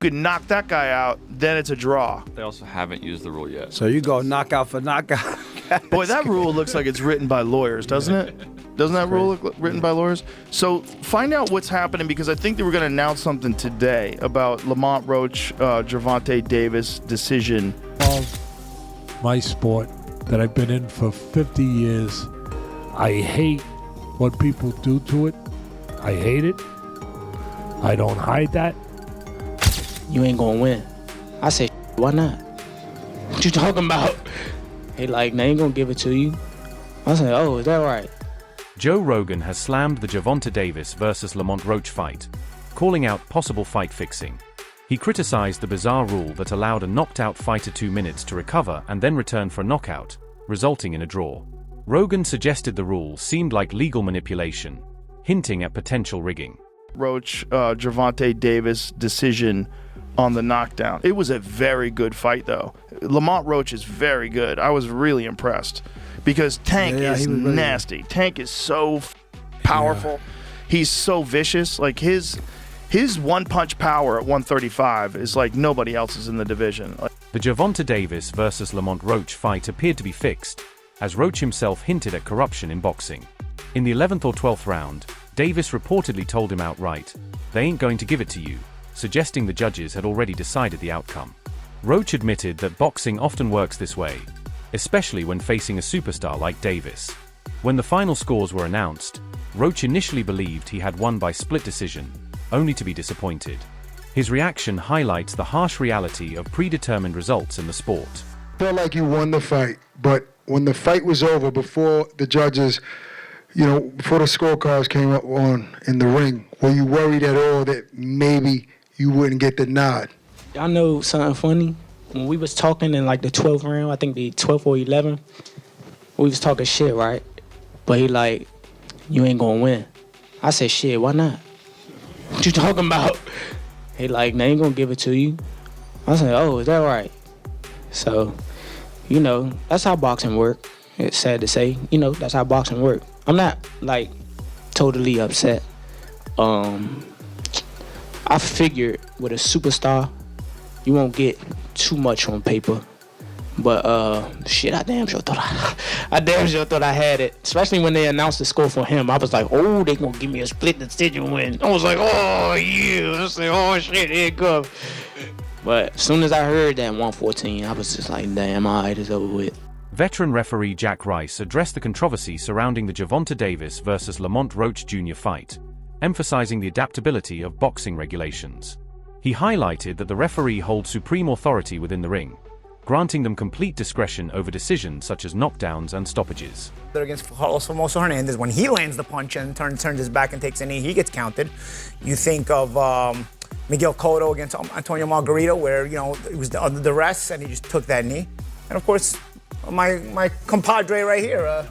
you could knock that guy out, then it's a draw. They also haven't used the rule yet. So you go knockout for knockout. Boy, that rule looks like it's written by lawyers, doesn't it? Doesn't that rule look written by lawyers? So find out what's happening, because I think they were going to announce something today about Lamont Roach, Gervonta Davis decision. Of my sport that I've been in for 50 years, I hate what people do to it. I hate it. I don't hide that. You ain't gonna win. I said, why not? What you talking about? He like, they ain't gonna give it to you. I said, oh, is that right? Joe Rogan has slammed the Gervonta Davis versus Lamont Roach fight, calling out possible fight fixing. He criticized the bizarre rule that allowed a knocked-out fighter 2 minutes to recover and then return for a knockout, resulting in a draw. Rogan suggested the rule seemed like legal manipulation, hinting at potential rigging. Roach, Gervonta Davis decision on the knockdown. It was a very good fight, though. Lamont Roach is very good. I was really impressed because Tank is nasty. Really Tank is so powerful. Yeah. He's so vicious. Like his one-punch power at 135 is like nobody else's in the division. The Gervonta Davis versus Lamont Roach fight appeared to be fixed, as Roach himself hinted at corruption in boxing. In the 11th or 12th round, Davis reportedly told him outright, "They ain't going to give it to you," suggesting the judges had already decided the outcome. Roach admitted that boxing often works this way, especially when facing a superstar like Davis. When the final scores were announced, Roach initially believed he had won by split decision, only to be disappointed. His reaction highlights the harsh reality of predetermined results in the sport. Felt like you won the fight, but when the fight was over, before the judges, before the scorecards came up on in the ring, were you worried at all that maybe you wouldn't get the nod? Y'all know something funny? When we was talking in like the 12th round, I think the 12th or 11th, we was talking shit, right? But he like, you ain't gonna win. I said, shit, why not? What you talking about? He like, they ain't gonna give it to you. I said, oh, is that right? So, that's how boxing work. It's sad to say, that's how boxing work. I'm not like totally upset. I figured with a superstar, you won't get too much on paper. But shit, I damn sure thought I had it. Especially when they announced the score for him. I was like, oh, they gonna give me a split decision win. I was like, oh yeah. I was like, oh shit, here it comes. But as soon as I heard that 114, I was just like, damn, all right, it's over with. Veteran referee Jack Rice addressed the controversy surrounding the Gervonta Davis versus Lamont Roach Jr. fight, emphasizing the adaptability of boxing regulations. He highlighted that the referee holds supreme authority within the ring, granting them complete discretion over decisions such as knockdowns and stoppages. Against Carlos Formoso Hernandez, when he lands the punch and turns his back and takes a knee, he gets counted. You think of Miguel Cotto against Antonio Margarito, where it was under duress and he just took that knee. And of course, my compadre right here,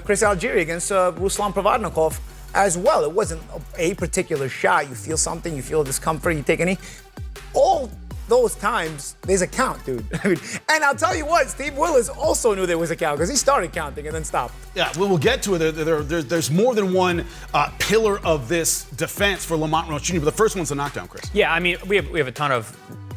Chris Algieri against Ruslan Provodnikov as well. It wasn't a particular shot. You feel something, you feel discomfort, you take a knee. All those times, there's a count, dude. And I'll tell you what, Steve Willis also knew there was a count because he started counting and then stopped. Yeah, we'll get to it. There's more than one pillar of this defense for Lamont Roach Jr., but the first one's a knockdown, Chris. Yeah, I mean, we have a ton of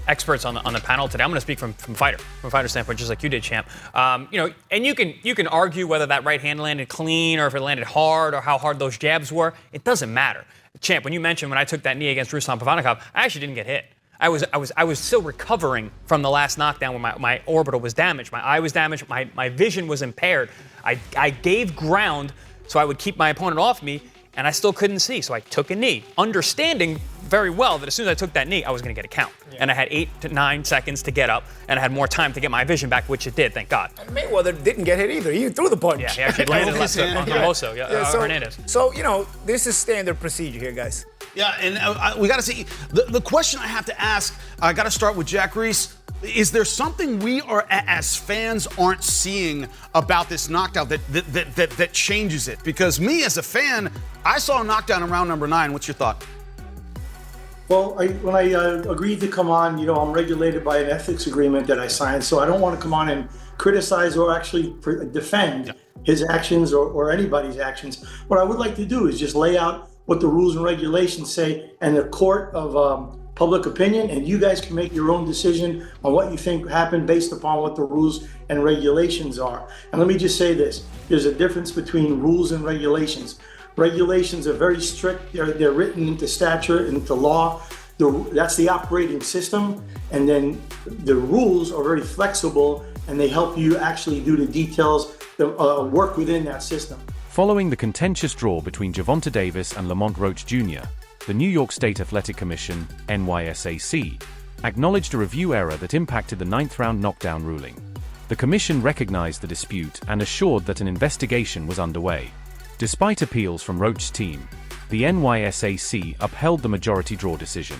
experts on the panel today. I'm going to speak from a fighter standpoint, just like you did, Champ. And you can argue whether that right hand landed clean or if it landed hard or how hard those jabs were. It doesn't matter. Champ, when you mentioned when I took that knee against Ruslan Provodnikov, I actually didn't get hit. I was still recovering from the last knockdown when my orbital was damaged. My eye was damaged. My vision was impaired. I gave ground so I would keep my opponent off me, and I still couldn't see. So I took a knee, understanding very well that as soon as I took that knee, I was going to get a count. Yeah. And I had 8 to 9 seconds to get up, and I had more time to get my vision back, which it did, thank God. And Mayweather didn't get hit either. He threw the punch. Yeah, he actually landed left on Hermoso, Hernandez. So, this is standard procedure here, guys. Yeah, and we got to see. The question I have to ask, I got to start with Jack Reese. Is there something we are, as fans, aren't seeing about this knockdown that changes it? Because me, as a fan, I saw a knockdown in round number 9. What's your thought? Well, when I agreed to come on, I'm regulated by an ethics agreement that I signed, so I don't want to come on and criticize or actually defend his actions or anybody's actions. What I would like to do is just lay out what the rules and regulations say, and the court of public opinion, and you guys can make your own decision on what you think happened based upon what the rules and regulations are. And let me just say this, there's a difference between rules and regulations. Regulations are very strict, they're written into statute, into law. That's the operating system, and then the rules are very flexible, and they help you actually do the details, work within that system. Following the contentious draw between Gervonta Davis and Lamont Roach Jr., the New York State Athletic Commission, NYSAC, acknowledged a review error that impacted the 9th-round knockdown ruling. The commission recognized the dispute and assured that an investigation was underway. Despite appeals from Roach's team, the NYSAC upheld the majority draw decision.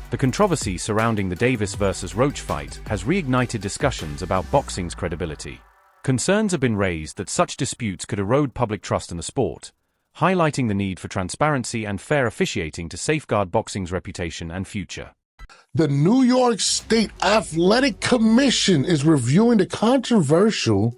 The controversy surrounding the Davis versus Roach fight has reignited discussions about boxing's credibility. Concerns have been raised that such disputes could erode public trust in the sport, highlighting the need for transparency and fair officiating to safeguard boxing's reputation and future. The New York State Athletic Commission is reviewing the controversial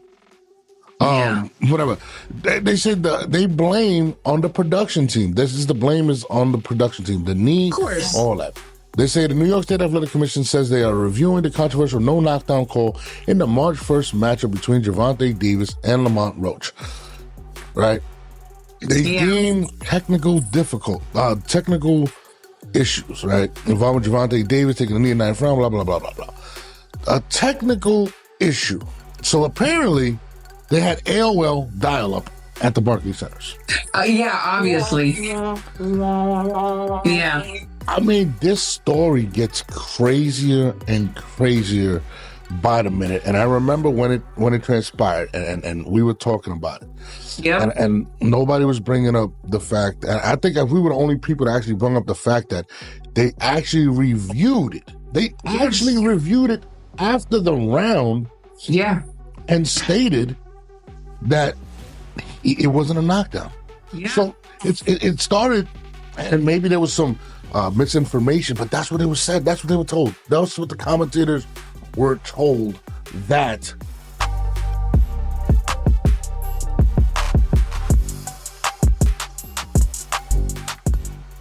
whatever. They said they blame on the production team. The blame is on the production team. The knee, all that. They say the New York State Athletic Commission says they are reviewing the controversial no knockdown call in the March 1st matchup between Gervonta Davis and Lamont Roach. Right? They deem technical issues, right? Involving Gervonta Davis taking the knee in the 9th round, blah, blah, blah, blah, blah. A technical issue. So apparently, they had AOL dial-up at the Barclays Centers. Yeah, obviously. Yeah. I mean, this story gets crazier and crazier by the minute. And I remember when it transpired, and we were talking about it. Yep. And nobody was bringing up the fact, and I think if we were the only people that actually brought up the fact that they actually reviewed it. They actually reviewed it after the round. Yeah. And stated that it wasn't a knockdown. Yeah. So it started, and maybe there was some misinformation, but that's what it was said. That's what they were told. That's what the commentators were told, that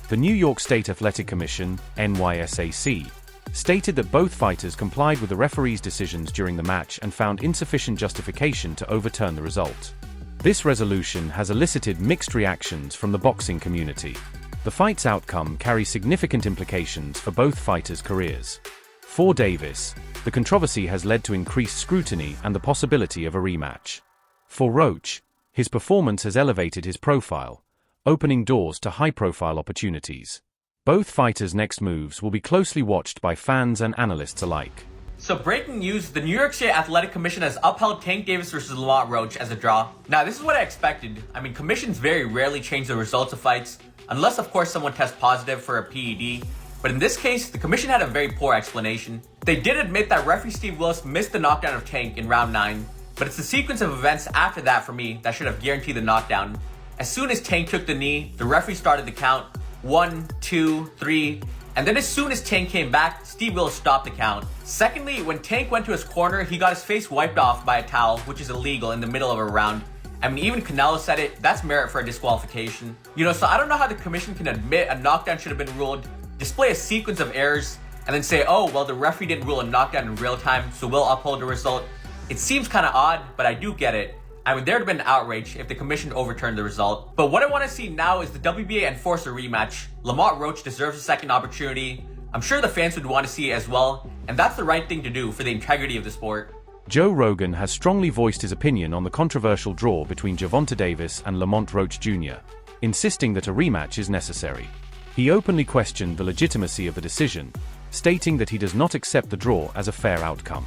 the New York State Athletic Commission, NYSAC, stated that both fighters complied with the referee's decisions during the match and found insufficient justification to overturn the result. This resolution has elicited mixed reactions from the boxing community. The fight's outcome carries significant implications for both fighters' careers. For Davis, the controversy has led to increased scrutiny and the possibility of a rematch. For Roach, his performance has elevated his profile, opening doors to high-profile opportunities. Both fighters' next moves will be closely watched by fans and analysts alike. So breaking news, the New York State Athletic Commission has upheld Tank Davis versus Lamont Roach as a draw. Now, this is what I expected. I mean, commissions very rarely change the results of fights, unless of course someone tests positive for a PED. But in this case, the commission had a very poor explanation. They did admit that referee Steve Willis missed the knockdown of Tank in round 9, but it's the sequence of events after that for me that should have guaranteed the knockdown. As soon as Tank took the knee, the referee started the count, 1, 2, 3, and then as soon as Tank came back, Steve Willis stopped the count. Secondly, when Tank went to his corner, he got his face wiped off by a towel, which is illegal in the middle of a round. I mean, even Canelo said it, that's merit for a disqualification. So I don't know how the commission can admit a knockdown should have been ruled, display a sequence of errors, and then say, oh, well, the referee didn't rule a knockdown in real time, so we'll uphold the result. It seems kind of odd, but I do get it. I mean, there'd been outrage if the commission overturned the result. But what I want to see now is the WBA enforce a rematch. Lamont Roach deserves a second opportunity. I'm sure the fans would want to see it as well, and that's the right thing to do for the integrity of the sport. Joe Rogan has strongly voiced his opinion on the controversial draw between Gervonta Davis and Lamont Roach Jr., insisting that a rematch is necessary. He openly questioned the legitimacy of the decision, stating that he does not accept the draw as a fair outcome.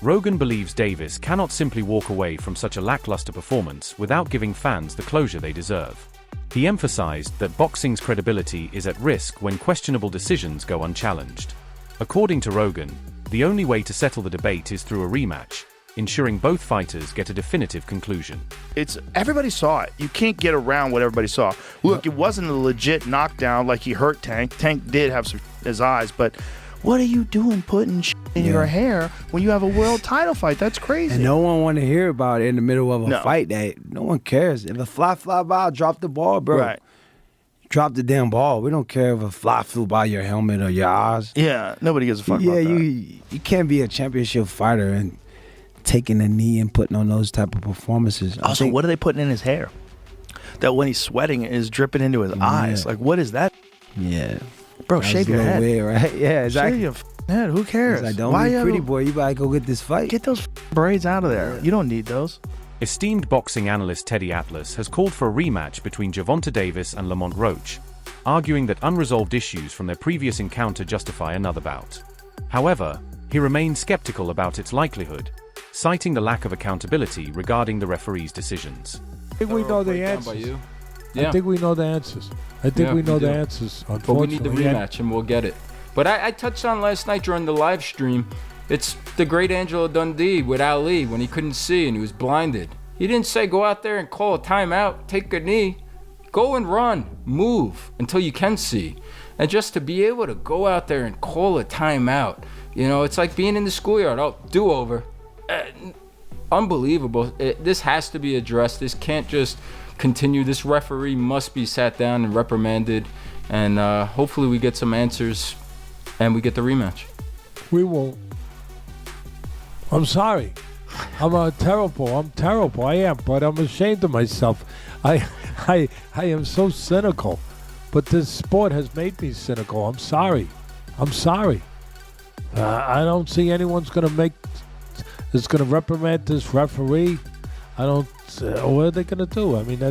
Rogan believes Davis cannot simply walk away from such a lackluster performance without giving fans the closure they deserve. He emphasized that boxing's credibility is at risk when questionable decisions go unchallenged. According to Rogan, the only way to settle the debate is through a rematch, ensuring both fighters get a definitive conclusion. Everybody saw it. You can't get around what everybody saw. Look, it wasn't a legit knockdown like he hurt Tank. Tank did have some in his eyes, but what are you doing putting in your hair when you have a world title fight? That's crazy. And no one want to hear about it in the middle of a fight. That no one cares. If a fly by, drop the ball, bro. Right. drop the damn ball. We don't care if a fly flew by your helmet or your eyes. Yeah, nobody gives a fuck about that. You can't be a championship fighter and taking a knee and putting on those type of performances. Also, what are they putting in his hair? That when he's sweating, it is dripping into his eyes. Like, what is that? Yeah. Bro, shave your head. Weird, right? Yeah, exactly. Shave your head. Who cares? Like, don't be pretty boy. You better go get this fight. Get those braids out of there. You don't need those. Esteemed boxing analyst Teddy Atlas has called for a rematch between Gervonta Davis and Lamont Roach, arguing that unresolved issues from their previous encounter justify another bout. However, he remains skeptical about its likelihood, citing the lack of accountability regarding the referee's decisions. I think we know the answers. Yeah. I think we know the answers. I think we know the answers, but we need the rematch, and we'll get it. But I touched on last night during the live stream. It's the great Angelo Dundee with Ali when he couldn't see and he was blinded. He didn't say go out there and call a timeout, take a knee. Go and run, move until you can see. And just to be able to go out there and call a timeout, you know, it's like being in the schoolyard. Oh, do-over. Unbelievable. This has to be addressed. This can't just continue. This referee must be sat down and reprimanded. And hopefully we get some answers and we get the rematch. We won't. I'm sorry. I'm terrible. I am, but I'm ashamed of myself. I am so cynical. But this sport has made me cynical. I'm sorry. I don't see anyone's going to reprimand this referee. I don't. What are they going to do? I mean,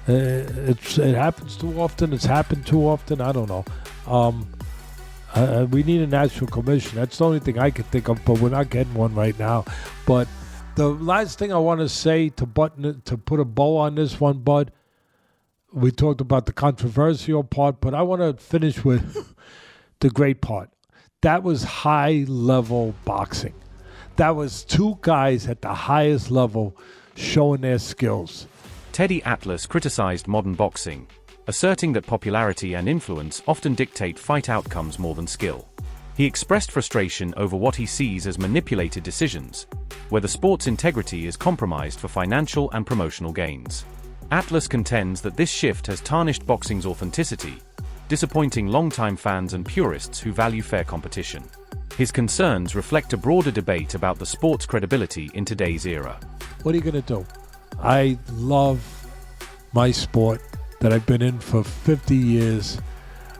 it happens too often. It's happened too often. I don't know. We need a national commission. That's the only thing I can think of, but we're not getting one right now. But the last thing I want to say to put a bow on this one, Bud, we talked about the controversial part, but I want to finish with the great part. That was high-level boxing. That was two guys at the highest level showing their skills. Teddy Atlas criticized modern boxing, asserting that popularity and influence often dictate fight outcomes more than skill. He expressed frustration over what he sees as manipulated decisions, where the sport's integrity is compromised for financial and promotional gains. Atlas contends that this shift has tarnished boxing's authenticity, disappointing longtime fans and purists who value fair competition. His concerns reflect a broader debate about the sport's credibility in today's era. What are you going to do? I love my sport that I've been in for 50 years.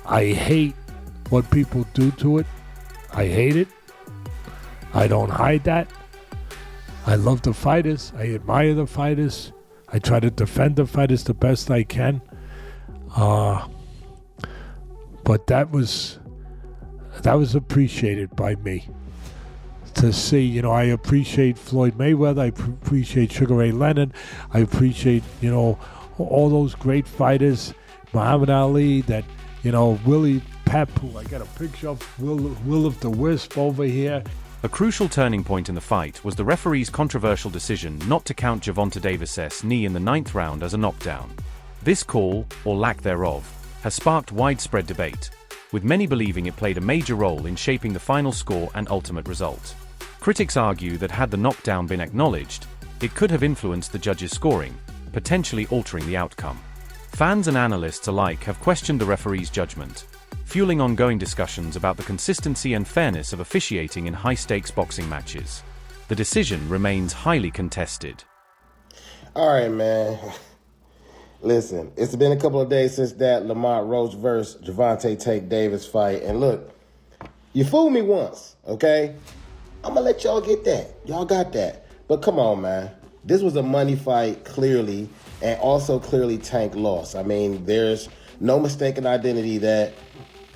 I hate what people do to it. I hate it. I don't hide that. I love the fighters. I admire the fighters. I try to defend the fighters the best I can. But that was appreciated by me. To see, I appreciate Floyd Mayweather. I appreciate Sugar Ray Leonard. I appreciate, all those great fighters, Muhammad Ali, that, Willie Pep, who I got a picture of, Will of the Wisp over here. A crucial turning point in the fight was the referee's controversial decision not to count Gervonta Davis's knee in the 9th round as a knockdown. This call, or lack thereof, has sparked widespread debate, with many believing it played a major role in shaping the final score and ultimate result. Critics argue that had the knockdown been acknowledged, it could have influenced the judges' scoring, potentially altering the outcome. Fans and analysts alike have questioned the referee's judgment, fueling ongoing discussions about the consistency and fairness of officiating in high-stakes boxing matches. The decision remains highly contested. All right, man. Listen, it's been a couple of days since that Lamont Roach versus Gervonta Tank Davis fight, and look, you fooled me once, okay? I'm gonna let y'all get that. Y'all got that. But come on, man. This was a money fight, clearly, and also clearly Tank lost. I mean, there's no mistaken identity that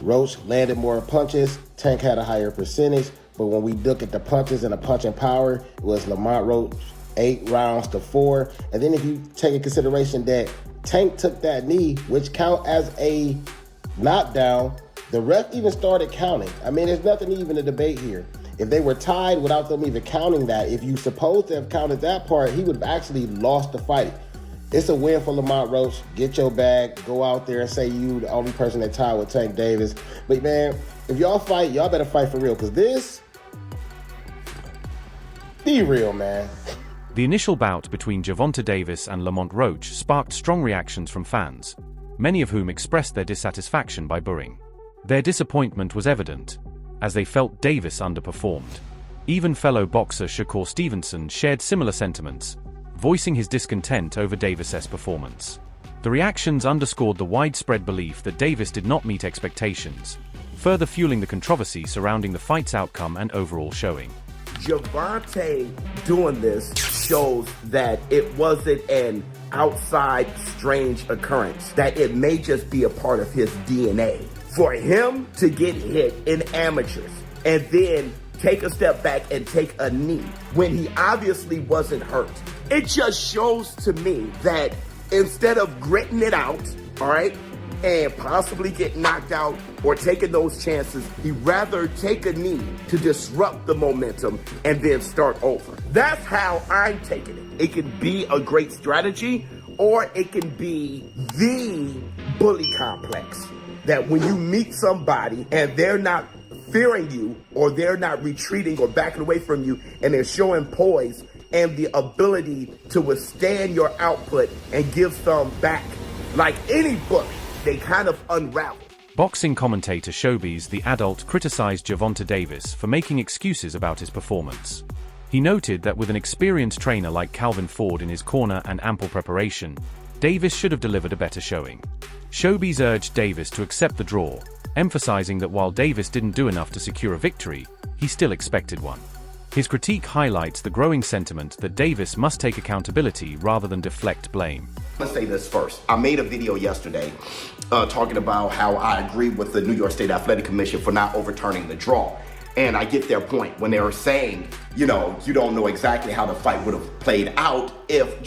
Roach landed more punches, Tank had a higher percentage, but when we look at the punches and the punching power, it was Lamont Roach 8 rounds to 4. And then if you take in consideration that Tank took that knee, which count as a knockdown, the ref even started counting. I mean, there's nothing even to debate here. If they were tied without them even counting that, if you supposed to have counted that part, he would have actually lost the fight. It's a win for Lamont Roach. Get your bag. Go out there and say you the only person that tied with Tank Davis. But, man, if y'all fight, y'all better fight for real, because this, be real, man. The initial bout between Gervonta Davis and Lamont Roach sparked strong reactions from fans, many of whom expressed their dissatisfaction by booing. Their disappointment was evident, as they felt Davis underperformed. Even fellow boxer Shakur Stevenson shared similar sentiments, voicing his discontent over Davis's performance. The reactions underscored the widespread belief that Davis did not meet expectations, further fueling the controversy surrounding the fight's outcome and overall showing. Gervonta doing this shows that it wasn't an outside strange occurrence, that it may just be a part of his DNA. For him to get hit in amateurs and then take a step back and take a knee when he obviously wasn't hurt, it just shows to me that instead of gritting it out, all right, and possibly get knocked out or taking those chances, he'd rather take a knee to disrupt the momentum and then start over. That's how I'm taking it. It can be a great strategy, or it can be the bully complex, that when you meet somebody and they're not fearing you, or they're not retreating or backing away from you, and they're showing poise and the ability to withstand your output and give some back, like any bully, they kind of unravel. Boxing commentator Showbiz the Adult criticized Gervonta Davis for making excuses about his performance. He noted that with an experienced trainer like Calvin Ford in his corner and ample preparation, Davis should have delivered a better showing. Showbiz urged Davis to accept the draw, emphasizing that while Davis didn't do enough to secure a victory, he still expected one. His critique highlights the growing sentiment that Davis must take accountability rather than deflect blame. Let's say this first. I made a video yesterday talking about how I agree with the New York State Athletic Commission for not overturning the draw. And I get their point when they were saying, you don't know exactly how the fight would have played out if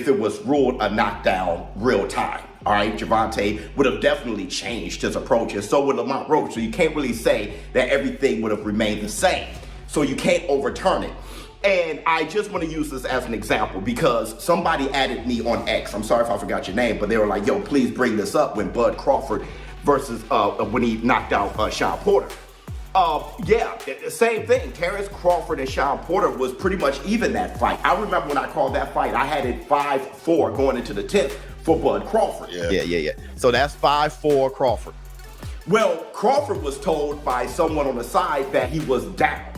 it was ruled a knockdown real time. All right, Gervonta would have definitely changed his approach, and so would Lamont Roach. So you can't really say that everything would have remained the same. So you can't overturn it. And I just want to use this as an example because somebody added me on X. I'm sorry if I forgot your name, but they were like, yo, please bring this up when Bud Crawford versus when he knocked out Sean Porter. Yeah, same thing. Terrence Crawford and Sean Porter was pretty much even that fight. I remember when I called that fight, I had it 5-4 going into the 10th for Bud Crawford. Yeah. So that's 5-4 Crawford. Well, Crawford was told by someone on the side that he was down.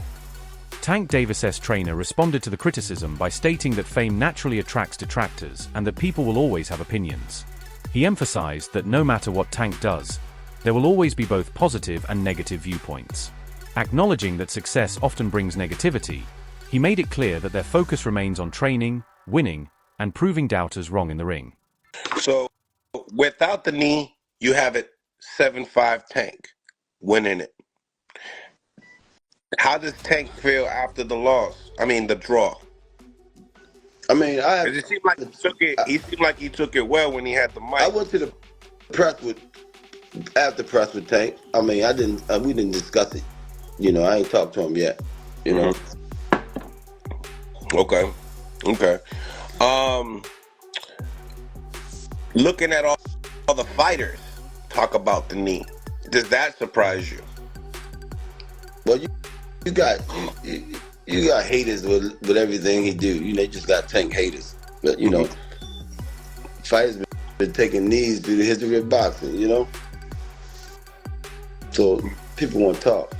Tank Davis's trainer responded to the criticism by stating that fame naturally attracts detractors and that people will always have opinions. He emphasized that no matter what Tank does, there will always be both positive and negative viewpoints. Acknowledging that success often brings negativity, he made it clear that their focus remains on training, winning, and proving doubters wrong in the ring. So, without the knee, you have it 7-5 Tank winning it. How does Tank feel after the loss? I mean, the draw. I mean, it seemed like he took it. He seemed like he took it well when he had the mic. I went to the press with Tank. I mean, we didn't discuss it. I ain't talked to him yet. Okay. Looking at all the fighters talk about the knee, does that surprise you? Well, you got haters with everything he do. They just got Tank haters. But fighters been taking knees through the history of boxing. So people want to talk.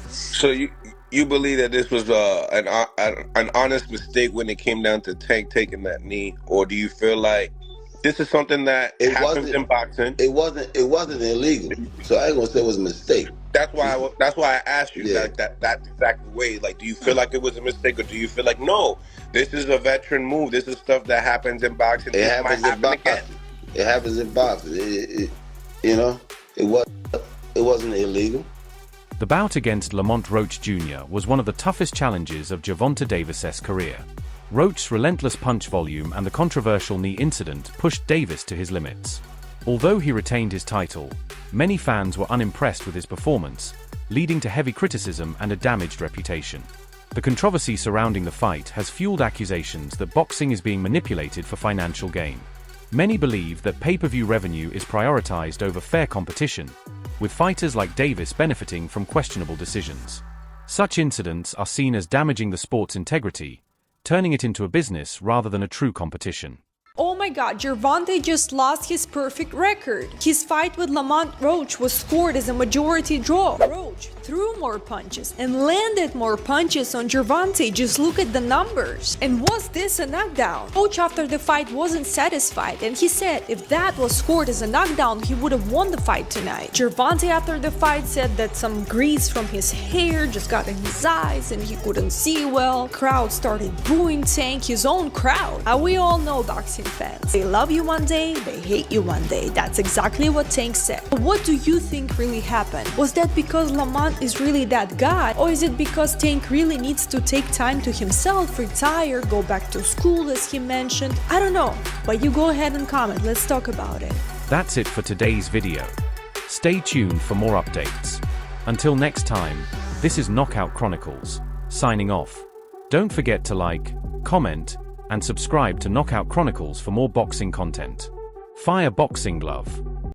So you believe that this was an honest mistake when it came down to Tank taking that knee, or do you feel like this is something that happens in boxing? It wasn't illegal, so I ain't gonna say it was a mistake. That's why I asked you that exact way. Like, do you feel like it was a mistake, or do you feel like no, this is a veteran move? This is stuff that happens in boxing. It happens in boxing. It happens in boxing. It wasn't illegal. The bout against Lamont Roach Jr. was one of the toughest challenges of Gervonta Davis's career. Roach's relentless punch volume and the controversial knee incident pushed Davis to his limits. Although he retained his title, many fans were unimpressed with his performance, leading to heavy criticism and a damaged reputation. The controversy surrounding the fight has fueled accusations that boxing is being manipulated for financial gain. Many believe that pay-per-view revenue is prioritized over fair competition, with fighters like Davis benefiting from questionable decisions. Such incidents are seen as damaging the sport's integrity, turning it into a business rather than a true competition. Oh my god, Gervonta just lost his perfect record. His fight with Lamont Roach was scored as a majority draw. Roach threw more punches and landed more punches on Gervonta. Just look at the numbers. And was this a knockdown? Roach after the fight wasn't satisfied and he said if that was scored as a knockdown, he would have won the fight tonight. Gervonta after the fight said that some grease from his hair just got in his eyes and he couldn't see well. Crowd started booing Tank, his own crowd. We all know boxing fans. They love you one day, they hate you one day. That's exactly what Tank said. But what do you think really happened? Was that because Lamont is really that guy? Or is it because Tank really needs to take time to himself, retire, go back to school as he mentioned? I don't know, but you go ahead and comment. Let's talk about it. That's it for today's video. Stay tuned for more updates. Until next time, this is Knockout Chronicles, signing off. Don't forget to like, comment, and subscribe to Knockout Chronicles for more boxing content. Fire boxing glove.